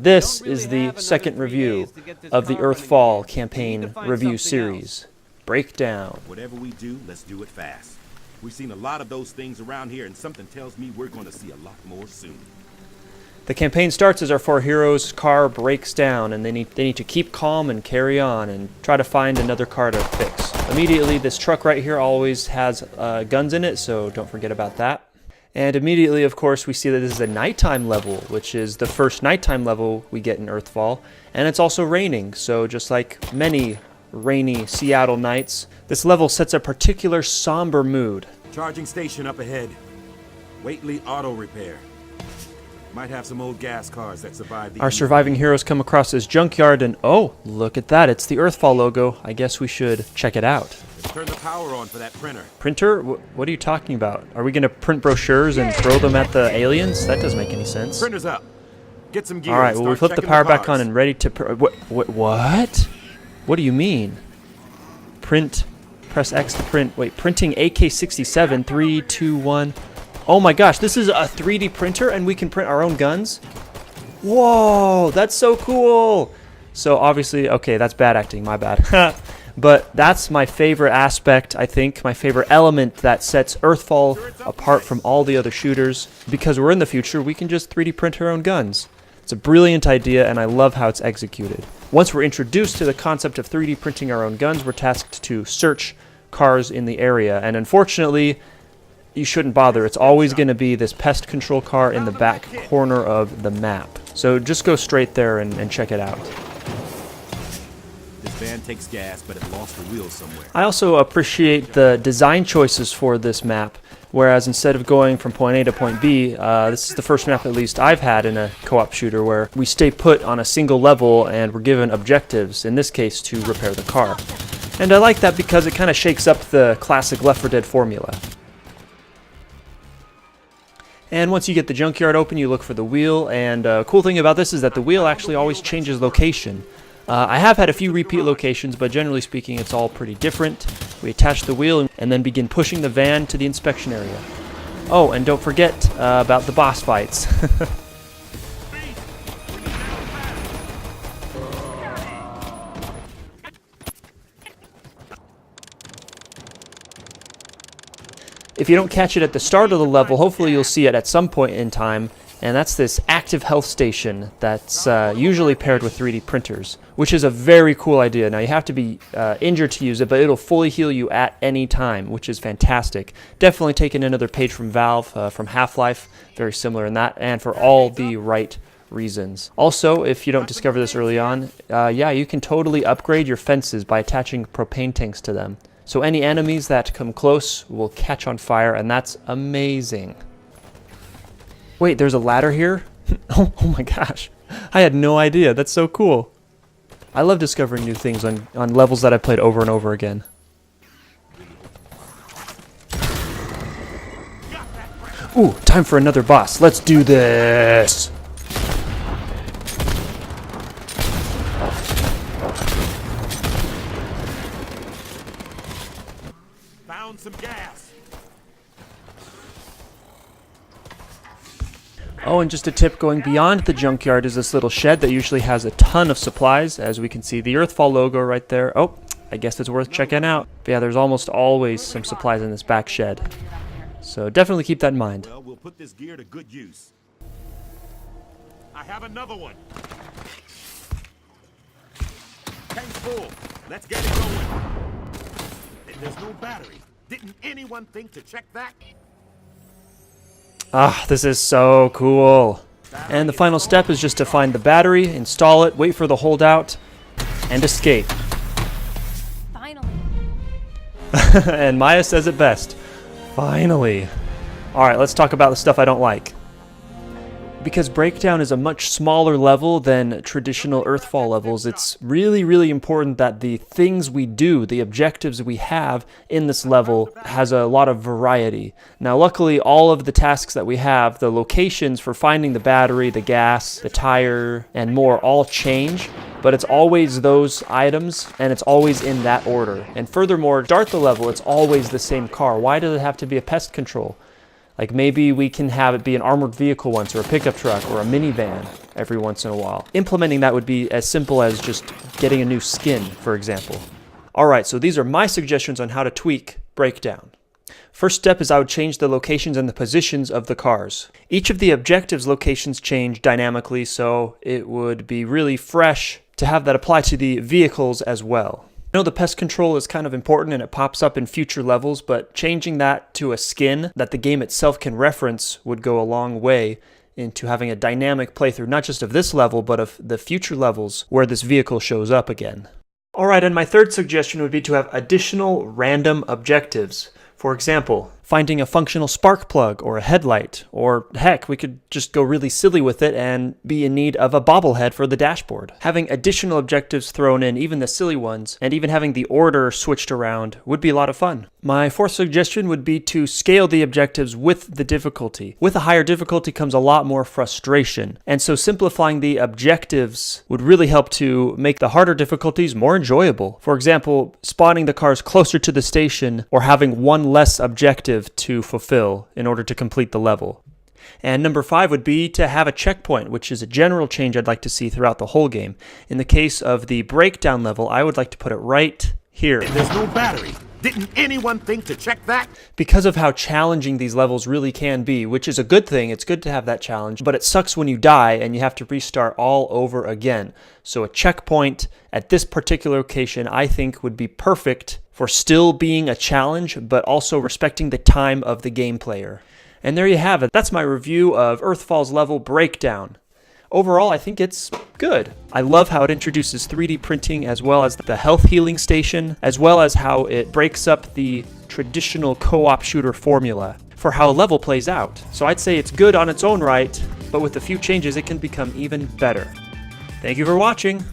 This is the second review of the Earthfall campaign review series. Breakdown. Whatever we do, let's do it fast. We've seen a lot of those things around here, and something tells me we're going to see a lot more soon. The campaign starts as our four heroes' car breaks down, and they need to keep calm and carry on and try to find another car to fix. Immediately, this truck right here always has guns in it, so don't forget about that. And immediately, of course, we see that this is a nighttime level, which is the first nighttime level we get in Earthfall. And it's also raining, so just like many rainy Seattle nights, this level sets a particular somber mood. Charging station up ahead. Waitley Auto Repair. Might have some old gas cars that survived the... Our surviving heroes come across this junkyard and, oh, look at that, it's the Earthfall logo. I guess we should check it out. Let's turn the power on for that printer. Printer? What are you talking about? Are we going to print brochures and throw them at the aliens? That doesn't make any sense. Printer's up. Get some gear. All right, well, we flip the power back on and ready to... What? What do you mean? Print. Press X to print. Wait, printing AK-67. 3, 2, 1... Oh my gosh, this is a 3D printer and we can print our own guns? Whoa, that's so cool! So obviously, okay, that's bad acting, my bad. But that's my favorite aspect, I think, my favorite element that sets Earthfall apart from all the other shooters. Because we're in the future, we can just 3D print our own guns. It's a brilliant idea and I love how it's executed. Once we're introduced to the concept of 3D printing our own guns, we're tasked to search cars in the area. And unfortunately, you shouldn't bother. It's always going to be this pest control car in the back corner of the map. So just go straight there and check it out. This van takes gas, but it lost the wheel somewhere. I also appreciate the design choices for this map, whereas instead of going from point A to point B, this is the first map at least I've had in a co-op shooter where we stay put on a single level and we're given objectives, in this case to repair the car. And I like that because it kind of shakes up the classic Left 4 Dead formula. And once you get the junkyard open, you look for the wheel, and cool thing about this is that the wheel actually always changes location. I have had a few repeat locations, but generally speaking, it's all pretty different. We attach the wheel and then begin pushing the van to the inspection area. Oh, and don't forget about the boss fights. If you don't catch it at the start of the level, hopefully you'll see it at some point in time, and that's this active health station that's usually paired with 3D printers, which is a very cool idea. Now, you have to be injured to use it, but it'll fully heal you at any time, which is fantastic. Definitely taking another page from Valve, from Half-Life, very similar in that, and for all the right reasons. Also, if you don't discover this early on, yeah, you can totally upgrade your fences by attaching propane tanks to them. So any enemies that come close will catch on fire, and that's amazing. Wait, there's a ladder here? Oh my gosh. I had no idea. That's so cool. I love discovering new things on levels that I've played over and over again. Ooh, time for another boss. Let's do this! Found some gas. Oh, and just a tip, going beyond the junkyard is this little shed that usually has a ton of supplies. As we can see, the Earthfall logo right there. Oh, I guess it's worth checking out. But yeah, there's almost always some supplies in this back shed. So definitely keep that in mind. Well, we'll put this gear to good use. I have another one. Tank's full. Let's get it going. And there's no battery. Didn't anyone think to check that? Ah, this is so cool. And the final step is just to find the battery, install it, wait for the holdout, and escape. Finally. And Maya says it best. Finally. Alright, let's talk about the stuff I don't like. Because Breakdown is a much smaller level than traditional Earthfall levels, it's really, really important that the things we do, the objectives we have in this level, has a lot of variety. Now, luckily, all of the tasks that we have, the locations for finding the battery, the gas, the tire, and more all change, but it's always those items, and it's always in that order. And furthermore, start the level, it's always the same car. Why does it have to be a pest control? Like maybe we can have it be an armored vehicle once, or a pickup truck, or a minivan every once in a while. Implementing that would be as simple as just getting a new skin, for example. All right, so these are my suggestions on how to tweak Breakdown. First step is I would change the locations and the positions of the cars. Each of the objectives locations change dynamically, so it would be really fresh to have that apply to the vehicles as well. I know the pest control is kind of important and it pops up in future levels, but changing that to a skin that the game itself can reference would go a long way into having a dynamic playthrough, not just of this level, but of the future levels where this vehicle shows up again. All right, and my third suggestion would be to have additional random objectives. For example, finding a functional spark plug or a headlight, or heck, we could just go really silly with it and be in need of a bobblehead for the dashboard. Having additional objectives thrown in, even the silly ones, and even having the order switched around would be a lot of fun. My fourth suggestion would be to scale the objectives with the difficulty. With a higher difficulty comes a lot more frustration, and so simplifying the objectives would really help to make the harder difficulties more enjoyable. For example, spawning the cars closer to the station, or having one less objective to fulfill in order to complete the level. And number 5 would be to have a checkpoint, which is a general change I'd like to see throughout the whole game. In the case of the breakdown level, I would like to put it right here. There's no battery. Didn't anyone think to check that? Because of how challenging these levels really can be, which is a good thing, it's good to have that challenge, but it sucks when you die and you have to restart all over again. So a checkpoint at this particular location I think would be perfect for still being a challenge, but also respecting the time of the game player. And there you have it. That's my review of Earthfall's level breakdown. Overall, I think it's good. I love how it introduces 3D printing as well as the health healing station, as well as how it breaks up the traditional co-op shooter formula for how a level plays out. So I'd say it's good on its own right, but with a few changes it can become even better. Thank you for watching.